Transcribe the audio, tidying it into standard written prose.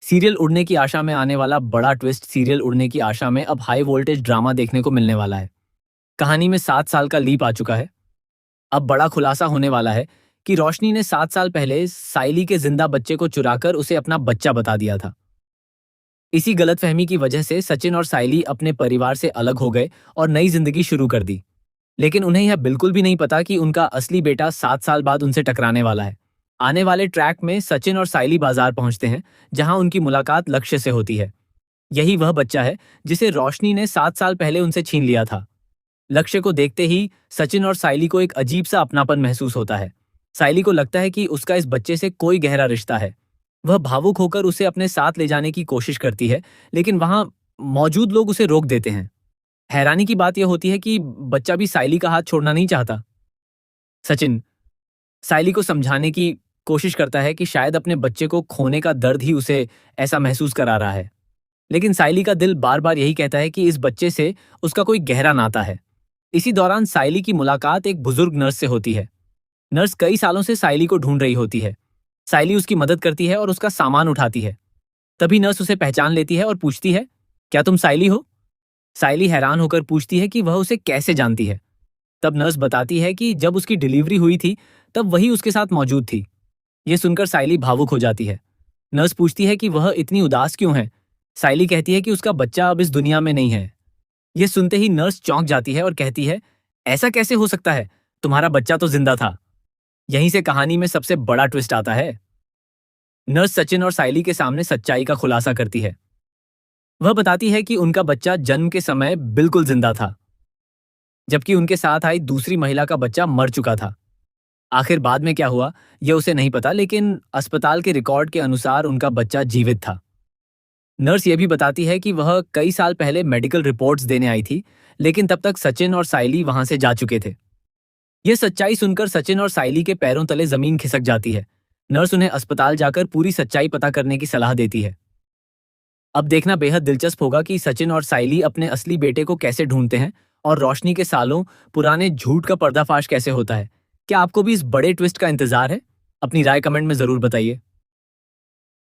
Serial उड़ने की आशा में आने वाला बड़ा ट्विस्ट। सीरियल उड़ने की आशा में अब हाई वोल्टेज ड्रामा देखने को मिलने वाला है। कहानी में 7 साल का लीप आ चुका है। अब बड़ा खुलासा होने वाला है कि रोशनी ने 7 साल पहले साइली के जिंदा बच्चे को चुराकर उसे अपना बच्चा बता दिया था। इसी गलतफहमी की वजह से सचिन और साइली अपने परिवार से अलग हो गए और नई जिंदगी शुरू कर दी। लेकिन उन्हें यह बिल्कुल भी नहीं पता कि उनका असली बेटा 7 साल बाद उनसे टकराने वाला है। आने वाले ट्रैक में सचिन और साइली बाजार पहुंचते हैं, जहां उनकी मुलाकात लक्ष्य से होती है। यही वह बच्चा है जिसे रोशनी ने 7 साल पहले उनसे छीन लिया था। लक्ष्य को देखते ही सचिन और साइली को एक अजीब सा अपनापन महसूस होता है। साइली को लगता है कि उसका इस बच्चे से कोई गहरा रिश्ता है। वह भावुक होकर उसे अपने साथ ले जाने की कोशिश करती है, लेकिन वहां मौजूद लोग उसे रोक देते हैं। हैरानी की बात यह होती है कि बच्चा भी साइली का हाथ छोड़ना नहीं चाहता। सचिन साइली को समझाने की कोशिश करता है कि शायद अपने बच्चे को खोने का दर्द ही उसे ऐसा महसूस करा रहा है। लेकिन साइली का दिल बार बार यही कहता है कि इस बच्चे से उसका कोई गहरा नाता है। इसी दौरान साइली की मुलाकात एक बुजुर्ग नर्स से होती है। नर्स कई सालों से साइली को ढूंढ रही होती है। साइली उसकी मदद करती है और उसका सामान उठाती है। तभी नर्स उसे पहचान लेती है और पूछती है, क्या तुम साइली हो? साइली हैरान होकर पूछती है कि वह उसे कैसे जानती है। तब नर्स बताती है कि जब उसकी डिलीवरी हुई थी तब वही उसके साथ मौजूद थी। ये सुनकर साइली भावुक हो जाती है। नर्स पूछती है कि वह इतनी उदास क्यों है। साइली कहती है कि उसका बच्चा अब इस दुनिया में नहीं है। ये सुनते ही नर्स चौंक जाती है और कहती है, ऐसा कैसे हो सकता है? तुम्हारा बच्चा तो जिंदा था। यहीं से कहानी में सबसे बड़ा ट्विस्ट आता है। नर्स सचिन और साइली के सामने सच्चाई का खुलासा करती है। वह बताती है कि उनका बच्चा जन्म के समय बिल्कुल जिंदा था, जबकि उनके साथ आई दूसरी महिला का बच्चा मर चुका था। आखिर बाद में क्या हुआ यह उसे नहीं पता, लेकिन अस्पताल के रिकॉर्ड के अनुसार उनका बच्चा जीवित था। नर्स ये भी बताती है कि वह कई साल पहले मेडिकल रिपोर्ट्स देने आई थी, लेकिन तब तक सचिन और साइली वहां से जा चुके थे। यह सच्चाई सुनकर सचिन और साइली के पैरों तले जमीन खिसक जाती है। नर्स उन्हें अस्पताल जाकर पूरी सच्चाई पता करने की सलाह देती है। अब देखना बेहद दिलचस्प होगा कि सचिन और साइली अपने असली बेटे को कैसे ढूंढते हैं और रोशनी के सालों पुराने झूठ का पर्दाफाश कैसे होता है। क्या आपको भी इस बड़े ट्विस्ट का इंतजार है? अपनी राय कमेंट में जरूर बताइए।